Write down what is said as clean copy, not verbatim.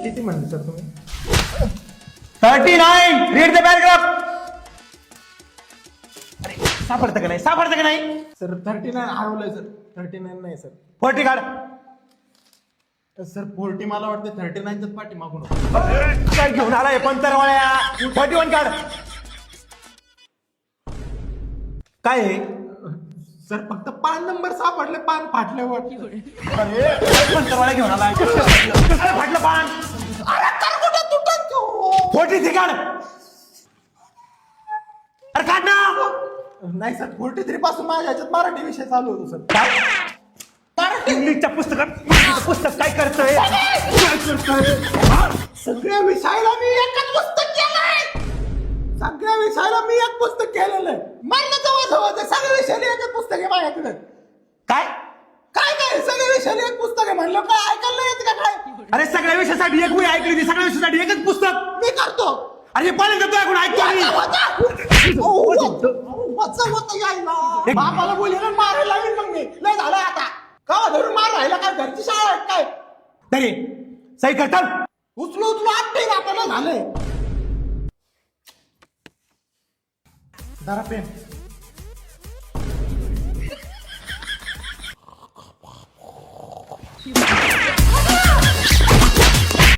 किती म्हणले सर तुम्ही? 39. Read the paragraph. अरे सापडतं का नाही, सापडतं का नाही? सर 39 हरवलंय सर. 39 नाही सर. 40 काढ. सर 40 मला वाटतं 39च्याच पाठी मागून. काय घेऊन आलाय पंतरवाळ्या? 41 काढ. काय आहे? सर फक्त पान नंबर सापडले, पान फाटले वाटतं. अरे पंतरवाळ्या घेऊन आलाय. कसं फाटलं पान? अरे तर कुठं तुटत तू? 43 काढ. अरे काढ ना. नाही सर 43 पासून माझ्या ह्याच्यात मराठी विषय चालू होतो सर. काय? इंग्लिशच्या पुस्तक काय करतोय? सगळ्या विषयाला मी एकच पुस्तक केलंय. सगळ्या विषयाला मी एक पुस्तक केलेलं आहे. म्हणलं जवळ सगळ्या विषयाला एकच पुस्तक आहे माझ्याकडे. काय काय काय सगळ्या विषयाला एक पुस्तक आहे म्हणलं काय ऐकायला नाही येत का काय? अरे सगळ्या विषयासाठी एक वही ऐकली ती, सगळ्या विषयासाठी एकच पुस्तक. मी करतो. अरे पहिल्यांदा तू ऐकून ऐकतो मी. बापाला बोलले ना मारायला लागेल मग मी. लय झालं आता. का धरून मार राहिला काय? घरची शाळा आहे काय? तरी सही करतात. उचलू आपटे आपल्याला झालंय. जरा पेन